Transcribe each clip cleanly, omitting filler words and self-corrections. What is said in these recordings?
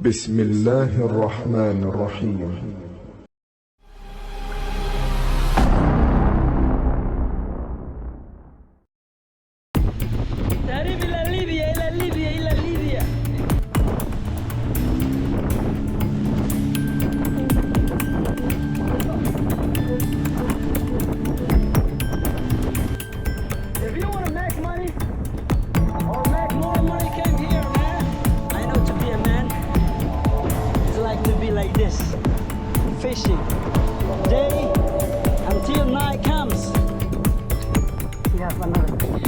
بسم الله الرحمن الرحيم. تهريب إلى ليبيا إلى ليبيا إلى ليبيا. If you want to make money or make more money, come here, man. I know to be a man. It's like to be like this, fishing day until night comes. We have another fish.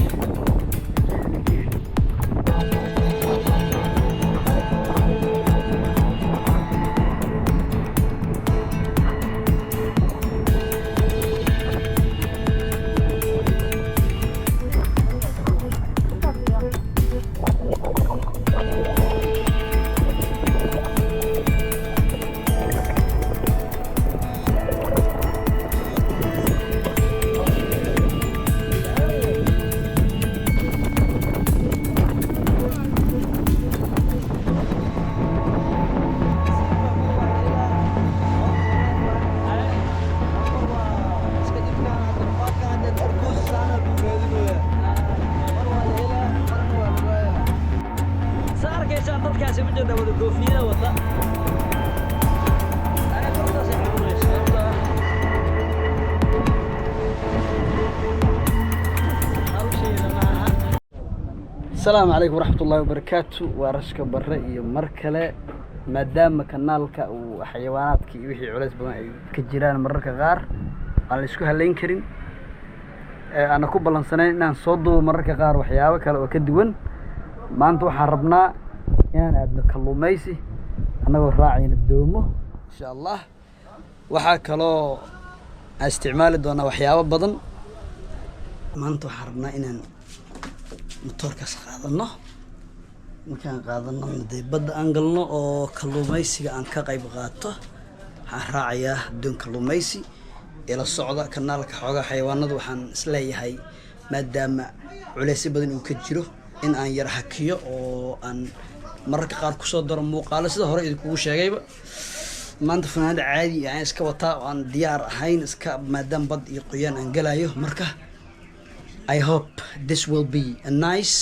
dadkaasi u jeeda wada koofiyada wada السلام عليكم ورحمة الله وبركاته ورشك برئي مركلة مادام كنالك وحيواناتك وحي عليس بدن كجيران مركا غار على اسكو هلين كرين أنا كوبلان سنين إن صدو مركا غار وحياوة كلا وكدون ما أنتو حربنا يعني أدنى كلوميسي أنا وراعين الدومو إن شاء الله وحاكلو استعمال دونا وحياوة بدن ما أنتو حربنا إن مطوركاس qaadano markaan qaadano midday badda aan galno oo kalluumaysiga aan ka qayb qaato waxaan raacayaa doon kalluumaysi ee la socda kanaalka xoogaa xayawaanadu waxaan isleeyahay maadaama culays badan uu ka jiro in aan yar hakiyo oo aan mararka qaar ku soo daro muuqaalo sida hore idinku sheegayba maanta fanaanada caadi ah iska wataa oo aan diyaar ahayn iska maadaama bad iyo qoyaan aan galayo marka I hope this will be a nice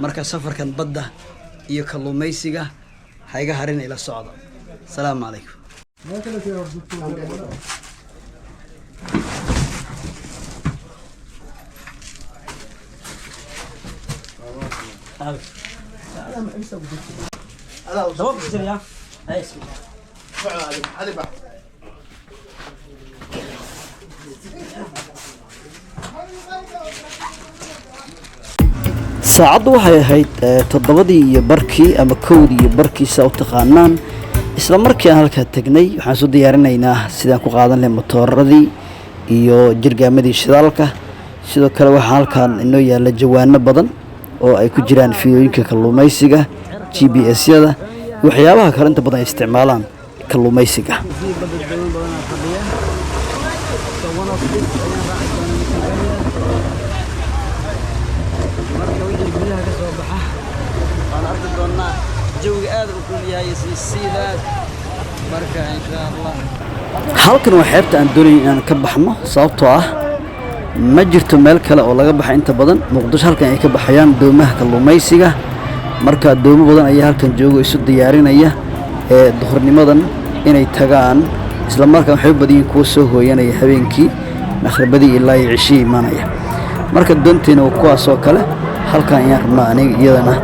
marka safarkan badda iyo kalluumaysiga hayga harin ila socdo. Assalaamu alaykum. saacadu waxay ahayd 7:00 ama 1:00 saa u taqaanaan isla markii aan halka tagnay waxaan soo diyaarinaynaa sidaan ku qaadan lahayn motooradii iyo jirgaamadii shidaalka sidoo kale waxa halkan inoo yaala jawaano badan oo ay ku jiraan fiilooyinka kalluumaysiga GPS-yada waxyaabaha kale inta badan ay isticmaalaan kalluumaysiga halkan waa xeebta aan doonay inaan ka baxno sababtoo ah ma jirto meel kale oo laga baxay inta badan muqdisho halkan ay ka baxayaan doomaha kalluumaysiga marka doomo badan ayaa halkan joogo isu diyaarinaya ee duhurnimadan inay tagaan isla markaan waxay badiyeen kuwa soo hooyanaya habeenkii maqribadii ilaa iyo cishii imanaya marka doonteena waa kuwaas oo kale halkan ayaan rabnaa aniga iyadana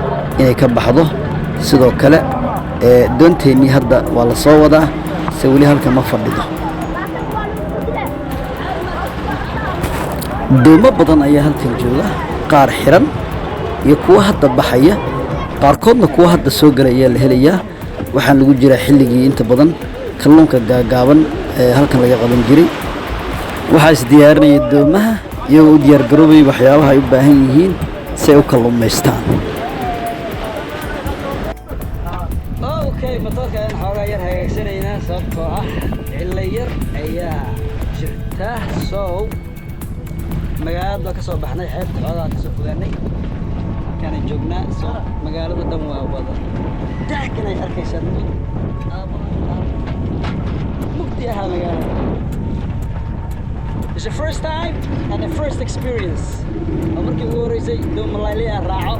inay ka baxdo sidoo kale doonteeni hadda waa la soo wadaa se wali halka ma fadhido doomo badan ayaa halkan jooga qaar xiran iyo kuwa hadda baxaya qaarkoodna kuwa hadda soo galay ayaa la helayaa waxaan lagu jiraa xilligii inta badan kalluunka gaagaaban ee halkan laga qaban jiray waxaa is diyaarinaya doomaha iyagoo u diyaar garoobay waxyaabaha ay u baahan yihiin si ay u kalluumaystaan مطورك أنا حوالي ير هيكسرينا صبتها إلا ير أيها شرته سو مجال ذاك صوب إحنا حيت هذا كسب فلاني halkaan ay joognaa soo magaalada dhan waa wada daakan ay arkaysaa mugdi ahaa magaalada. It's the first time and the first experience. Markii ugu horeysay doon Malayli aan raaco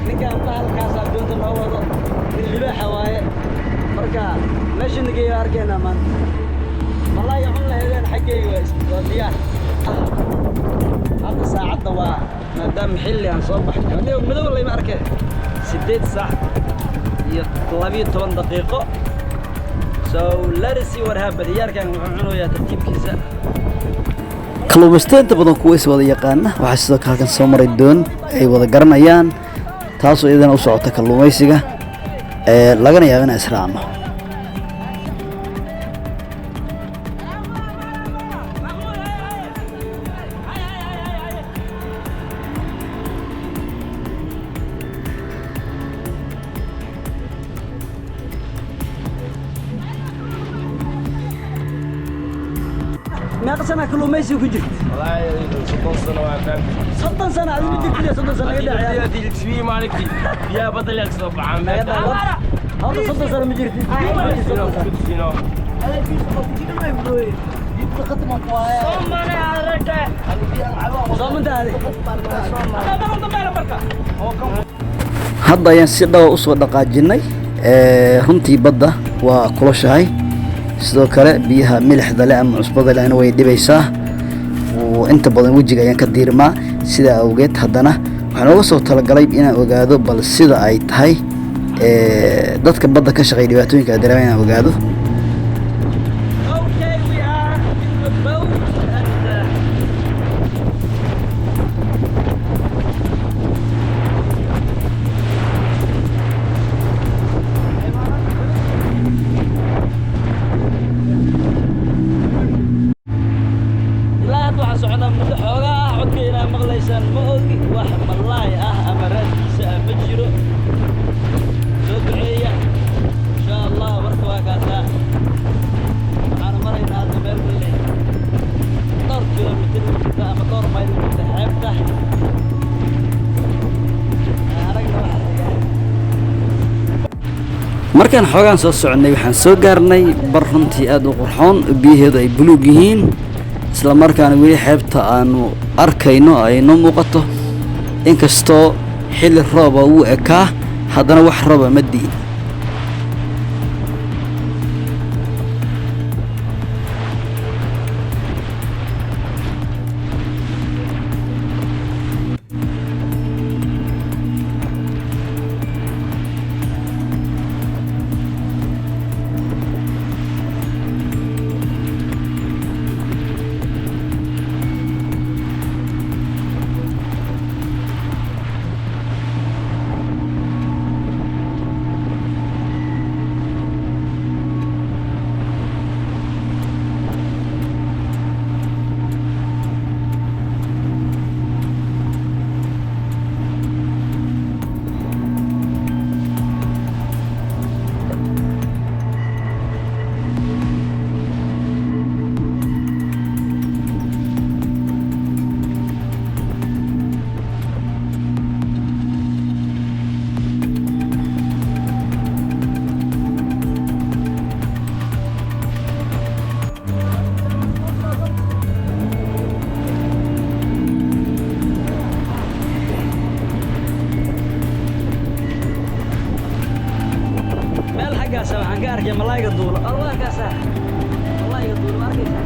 ninkaan bahalkaas doonta noo wado libaaxa waaye marka meesha nagaya arkayna maanta Malay cun lahaydeen xaggayga waa diyaar hadda saacadda waa maadaama xilli aan soo baxnay madow lay ma arkay 8 saac iyo 12 daqiiqo. So let's see what happens. Diyaarkan wuxuu cunayaa tartiibkiisa. Kalluumaysatada badan kuwa is wada yaqaana waxa sidoo kale halkan soo maray doon ay wada garanayaan taasoo idin u socota kalluumaysiga lagana yaabo inay israacno. ما قصنا كله ما يسوي كجرت والله 16 سنة وعفان 16 سنة هذه بدك كذا 16 سنة قد يا دي شوي مالك يا بطل يا صوب عم هذا 16 سنة مجرت هذا في صوب كذا ما يبغى يبغى ختم قوايا صوم انا على رجع صوم انت هذه hadda ayaan si dhaw u soo dhaqaajinay runtii badda waa kulushahay sidoo kale biyaha milixda leh ama cusbada leh way dhibaysaa oo inta badan wajiga ayaan ka diirmaa sida awgeed haddana waxaan uga soo talagalay inaan ogaado bal sida ay tahay dadka badda ka shaqeeya dhibaatooyinka ay dareemayaan inaan ogaado. markaan xoogaan soo soconay waxaan soo gaarnay bar runtii aad u qurxoon biyaheedu ay buluug yihiin isla markaana weli xeebta aanu arkayno ay noo muuqato inkastoo xilli roob uu ekaa haddana wax roob ma diin. waxaan ka arkay malayga duulo alwaakaasa malayga duulo arkaysa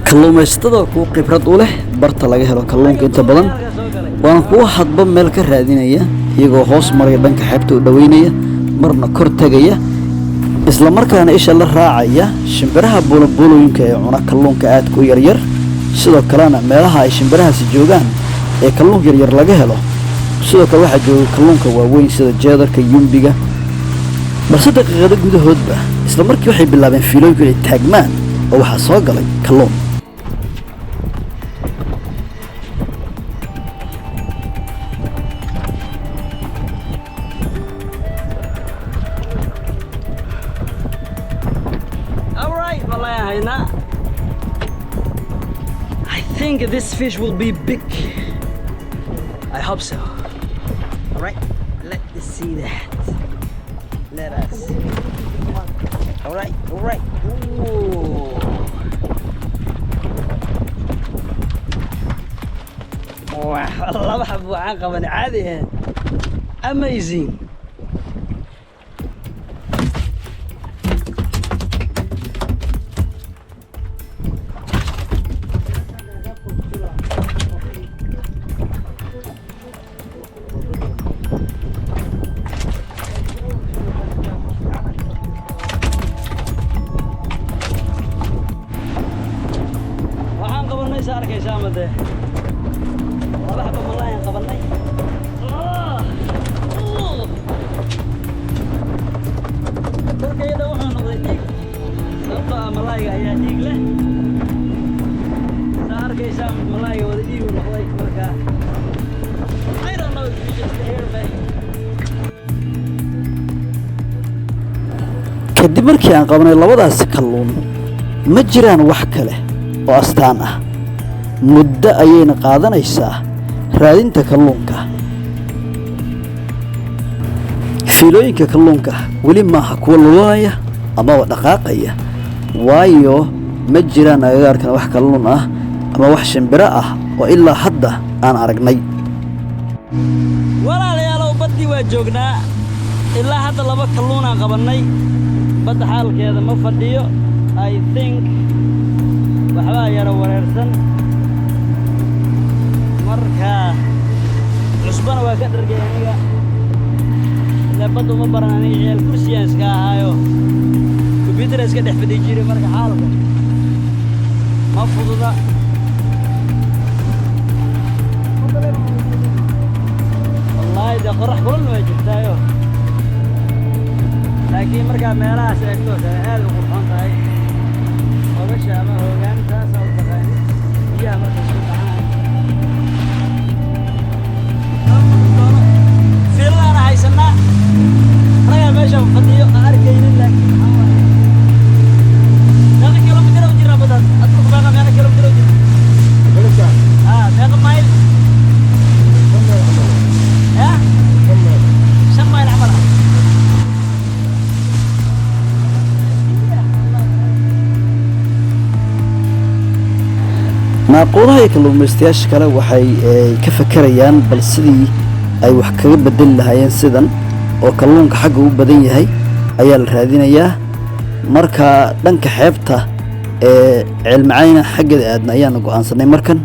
kalluumaysatada ku khibrad u leh barta laga helo kalluunka inta badan waan kuwa hadba meel ka raadinaya iyagoo hoos maraya dhanka xeebta u dhaweynaya marna kor tagaya isla markaana isha la raacaya shimbiraha buulooyinka ee cuna kalluunka aad ku yar yar sidoo kalena meelaha ay shimbirahaasi joogaan ee kalluunka yar yar laga helo sidoo kale waxa jooga kalluunka waaweyn sida jeedarka yumbiga balse daqiiqado gudahoodba isla markii waxay bilaabeen fiilooyinku inay taagmaan oo waxaa soo galay kalluun think this fish will be big. I hope so. All right, let's see that. Let us. All right, all right. Ooh. والله حبوا عقبة عادي. Amazing. waxaan qabanay saarkaysaa made laba xabo malaayaan qabanay dalkayada waxaa noqday dhiig sababtoo ah malaayga ayaa dhiig leh saa arkaysaa malaayga wada dhiigu noqday marka I don't know if you just hear me. kadib markii aan qabanay labadaasi kalluun ma jiraan wax kale oo astaan ah muddo ayayna qaadanaysaa raadinta kalluunka fiilooyinka kalluunka weli maaha kuwa lulanaya amaba dhaqaaqaya waayo ma jiraan agagaarkan wax kalluun ah ama wax shimbiro ah oo ilaa hadda aan aragnay walaalayaalow baddii waa joognaa ilaa hadda laba kalluun aan qabannay badda xaalkeeda ma fadhiyo I think waxbaa yara wareersan marka cusbana waa ka dhargay aniga ilaa badda uma baran aniga ciyaal kursiyaan iska ahaayo computer iska dhex fadhi jiray marka xaalka ma fududa wallaahi dee qorax kulana waa jirtaayo laakiin markaa meelahaas eegto kale aad u qurxoon tahay ogasha ama hoogaan taasaa u taqaani biyaha marka soo dhacaan fiilaana haysanaa ragaa meesha fadhiyo aan arkaynin laakiin meeqa kilomitir u jirnaa baddaas adku meeqa kilomitir u jirna meeqa mayl ya 5 mayl camal ah naaquudaha iyo kalluumaystayaasha kale waxay ka fakarayaan bal sidii ay wax kaga bedeli lahaayeen sidan oo kalluunka xagga u badan yahay ayaa la raadinayaa marka dhanka xeebta ee ceelmacayna xaggeeda aadna ayaana go'aansanay markan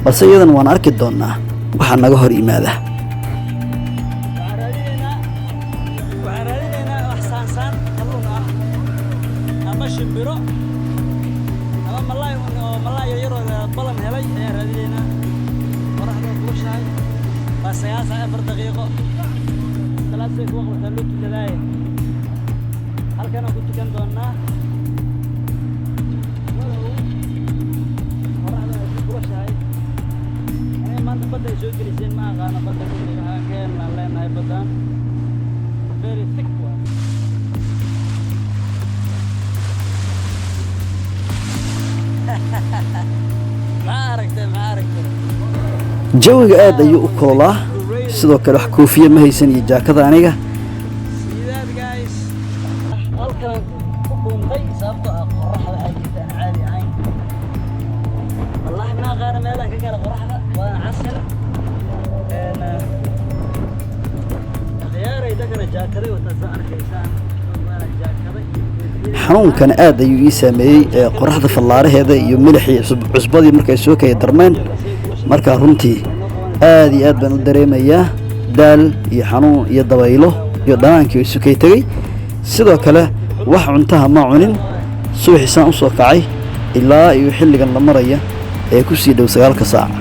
balse iyadan waan arki doonaa waxaa naga hor yimaada waxaan raadinaynaa wax saansaan kalluun ah ama shimbiro ama malaayo yarooda balan helay ayaan raadinaynaa qoraxda kulushahay waa 9 daqiiqo salaadday ku waqti loo tukadaaye halkan aan ku tukan doonaa qoraxda kulushahay aniga maanta badda ay soo geliseen ma aqaano badda waxaan ka helnaa leenahay baddaan very thick one jawiga aad ayuu u kululaa sidoo kale wax koofiya ma haysan iyo jaakada aniga halkan ku dhuuntay sababtoo ah qoraxda ay jirtaan caadi ahayn wallaahi ma aqaana meelaan ka gala qoraxda waana casir khiyaaray dadkana jaakaday wataa soo arkaysaan waana jaakaday xanuunkan aad ayuu ii saameeyey qoraxda fallaaraheeda iyo milixii cusbadii markay soo kaya darmeen marka runtii aad iyo aad baan u dareemayaa daal iyo xanuun iyo dabaylo iyo dhanaankii isu kay tegey sidoo kale wax cuntaha ma cunin subaxisaan u soo kacay ilaa iyo xilligan la maraya ee ku sii dhow 9 saac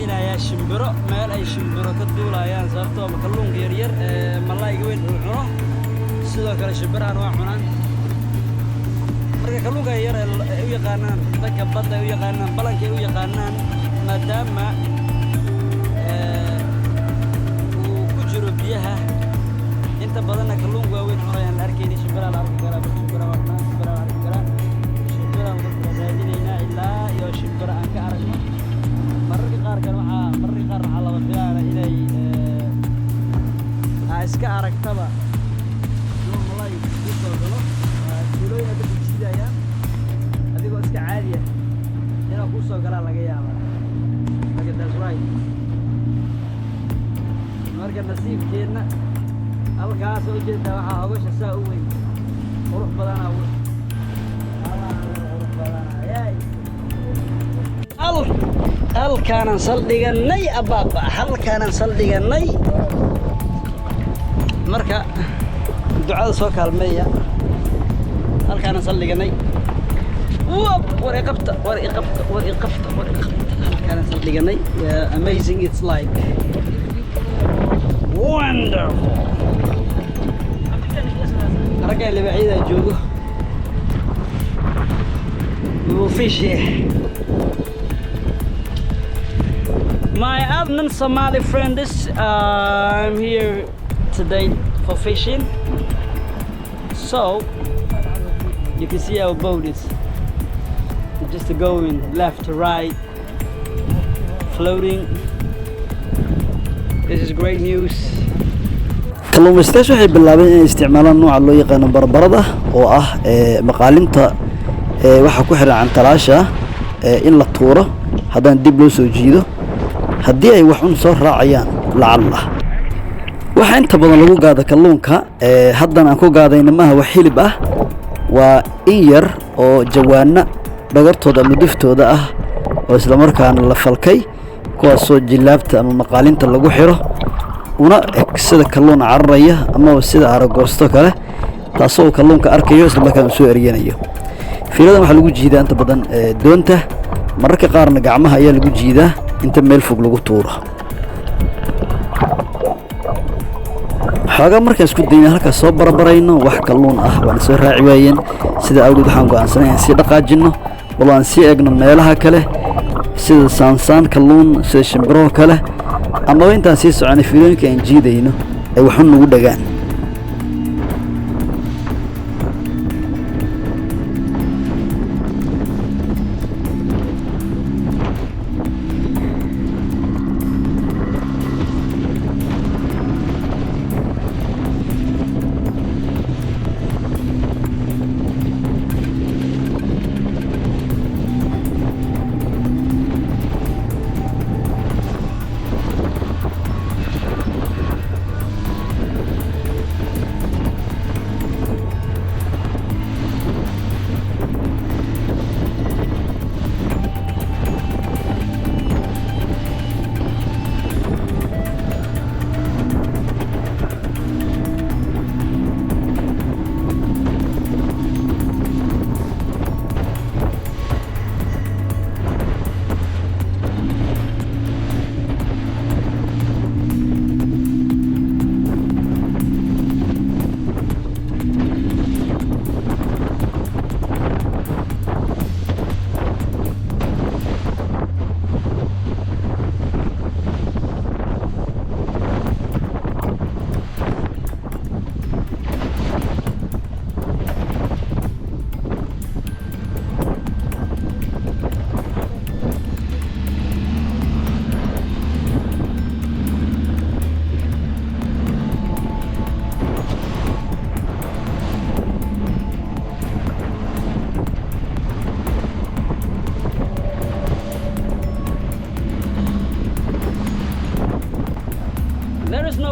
raadinayaa shimbiro meel ay shimbiro ka duulayaan sababtoo ah kalluunka yar yar malayga weyn uu cuno sidoo kale shimbirahan waa cunaan marka kalluunka yar ay u yaqaanaan dadka badda ay u yaqaanaan balanka ay u yaqaanaan maadaama uu ku jiro biyaha inta badanna kalluunka waa weyn cunayaan la arkayni shimbiraha la arki karaa shimbiraha waa cunaan shimbiraha la arki karaa shimbiraha waxaan raadinaynaa ilaa iyo shimbiro aan ka aragno mararka qaar waxaa laba filaana inay iska aragtaba inuu malay ku soo galo tuulooyin ay dadku jiidayaan adigoo iska caadi ah inuu ku soo galaa laga yaabaa marka that's right marka nasiibkeenna halkaas oo jeedaa waxaa hogosha saa u weyn qurux badanaa halkaanan saldhiganay abaaba halkaanan saldhiganay marka ducada soo kaalmeeya halkaanan saldhiganay war iqabta halkaanan saldhiganay amazing it's like wonderful raggan libaaxyada joogo we will fish here. My other Somali friend is I'm here today for fishing, so you can see our boat is just going left to right, floating. This is great news. kalluumaystayaashu waxay bilaabeen inay isticmaalaan nooca loo yaqaano barbarada oo ah maqaalinta waxa ku xiran cantalaasha in la tuuro haddana dib loo soo jiido haddii ay wax un soo raacayaan lacalla waxa inta badan lagu gaada kalluunka haddana aan ku gaadayna maaha wax hilib ah waa in yar oo jawaana dhagartooda ama diftooda ah oo isla markaana la falkay kuwaasoo jilaabta ama maqaalinta lagu xiro una eg sida kalluun cararaya ama sida aragoosto kale taasoo kalluunka arkayo isla markaana soo eriyanayo fiiladan waxaa lagu jiidaa inta badan doonta mararka qaarna gacmaha ayaa lagu jiidaa inta meel fog lagu tuuro xoogaa markaan isku dayna halkaas soo barabarayno wax kalluun ah waana soo raaci waayeen sida awgeed waxaan go'aansanay inaan sii dhaqaajinno bal aan sii eegno meelaha kale sida saansaan kalluun sida shimbiro kale amaba intaan sii soconay fiilooyinka aan jiidayno ay waxun nagu dhagaan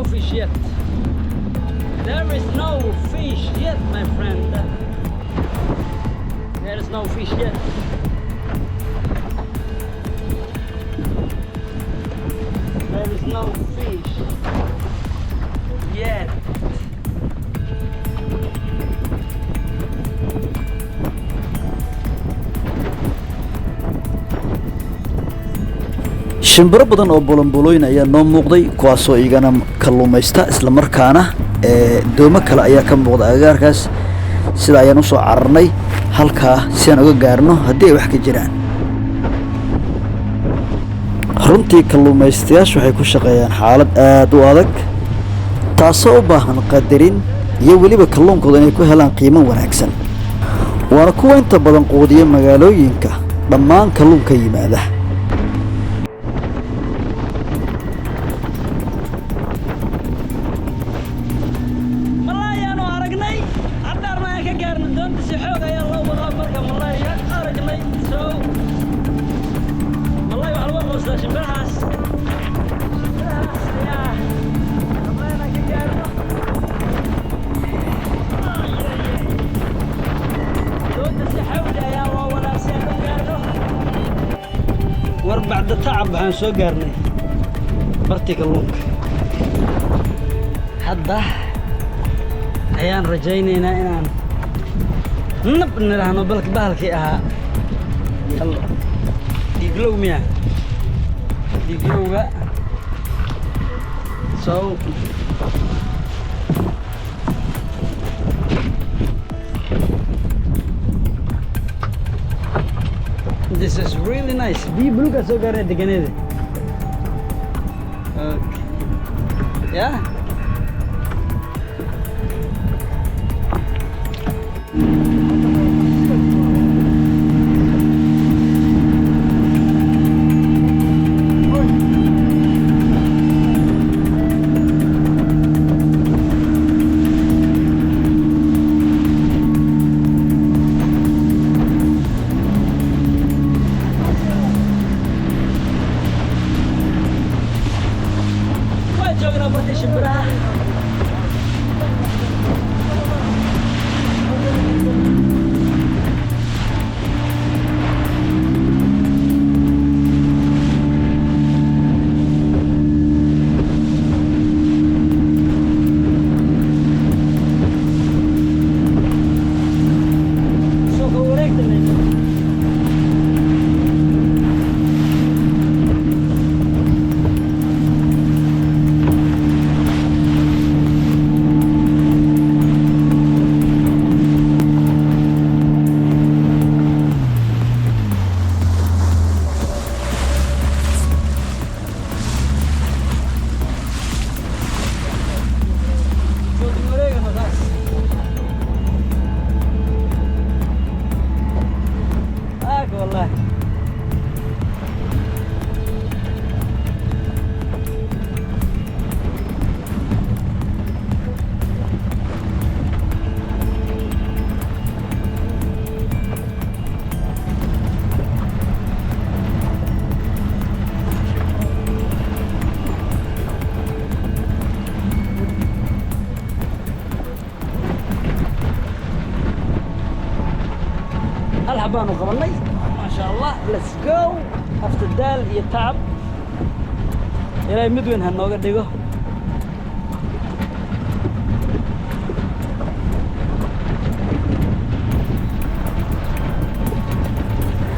no fish yet. There is no fish yet, my friend. There is no fish yet. There is no fish yet. shimbiro badan oo bolonbolooyin ayaa noo muuqday kuwaasoo igana kalluumaysta isla markaana doomo kale ayaa ka muuqda agagaarkaas sida ayaan u soo cararnay halkaa si aan uga gaarno haddii ay wax ka jiraan runtii kalluumaystayaashu waxay ku shaqeeyaan xaalad aad u adag taasoo u baahan qadarin iyo weliba kalluunkooda inay ku helaan qiimo wanaagsan waana kuwa inta badan quudiya magaalooyinka dhammaan kalluunka yimaada بعد تعب عن سو قارني برتي كلونك حدا ayaan rajaynaynaa inaan nabna lahno bahalkii ahaa diglow miya diglowga so this is really nice. Be blue ka so gare deganede. Okay. Yeah. الحبان وقبلني ما شاء الله let's go after دال يتعب إلى مدوين هالنوغة ديقو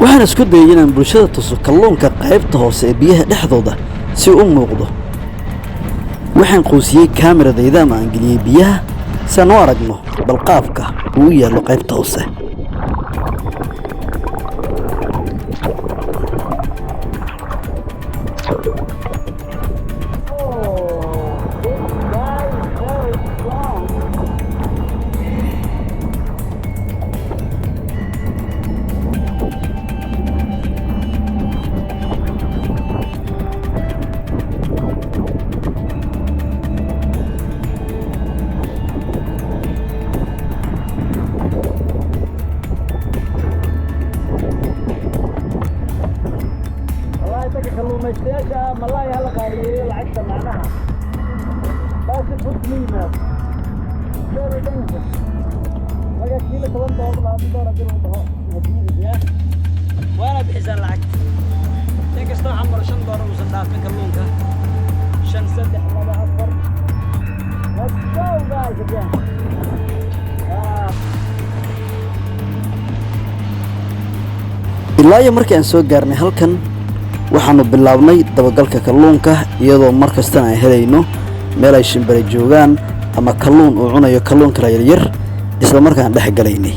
waxaan isku dayay inaan bulshada tuso kalluunka qaybta hoose ee biyaha dhexdooda si uu u muuqdo waxaan qoysiyay kaameradayda ama aan geliyay biyaha si aan u aragno bal qaabka uu u yaallo qaybta hoose kalluumaystayaasha malaay hala qaaliyeeyo lacagta macnaha baasi fudmiina soo dhanka laga kiilo $10 dil dhaho hadiya waana bixisan lacag in kasta xamar $5 uu sadafin kalluunka 5 3 2 4 let's go guys again ilaa markii aan soo gaarnay halkan waxaanu bilaabnay dabagalka kalluunka iyadoo mar kastana aan helayno meel ay shimbire joogaan ama kalluun uu cunayo kalluun kala yaryar isla markaan dhex galaynay.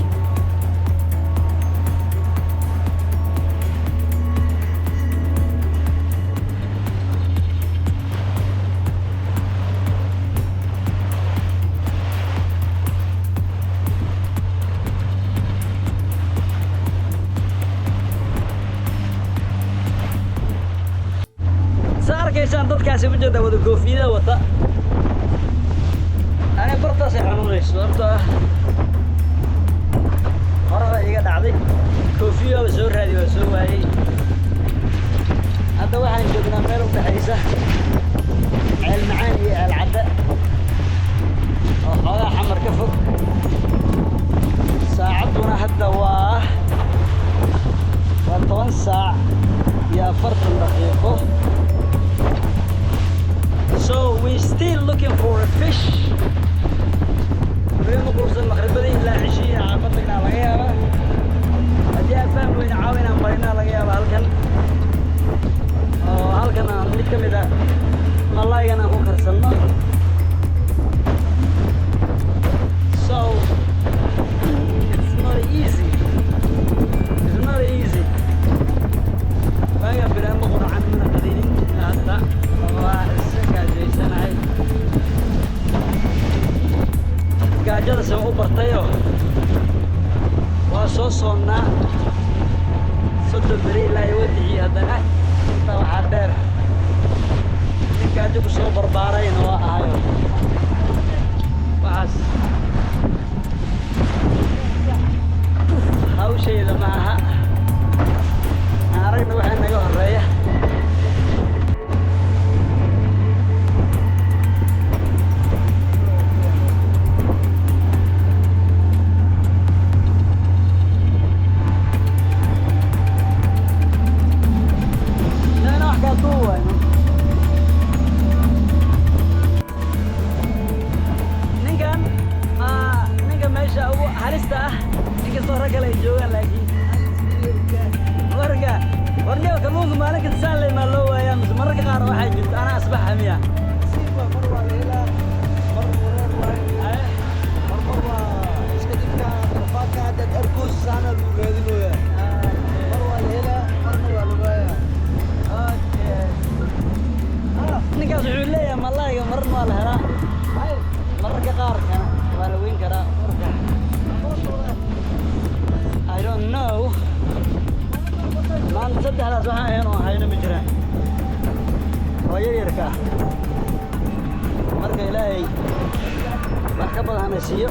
saarkaysan dadkaasi u jeeda wada koofiyada wata ana bartaas ay xanuunayso sababtoo ah horada iga dhacday koofiyada soo raadi waa soo waayay hadda waxaan joognaa meel u dhaxaysa ceel macaan iyo ceel cadda oo xoogaa xamar ka fog saacaduna hadda waa 10 saac iyo 40 daqiiqo. So we're still looking for a fish. We're going to المغربية إلى 20 عقدنا على غيابة. أجي أفهم وين عاونا مرينا على غيابة هالكن. هالكن نتكلم إذا الله يجنا هو كرسلنا. So it's not easy. It's not easy. فأنا بدأ نقول عننا قليلين هذا. gaajada soo u bartayo waa soo soonnaa 30 beri ilaa wadii haddana inta waxaa dheer nin gaajo ku soo barbaarayna waa ahayo waxaas hawshayda ma aha aragna waxaa naga horeeya saddexdaas waxaan ahayn oo hayna ma jiraan oo yaryarka marka ilaahay wax ka badan hana siiyo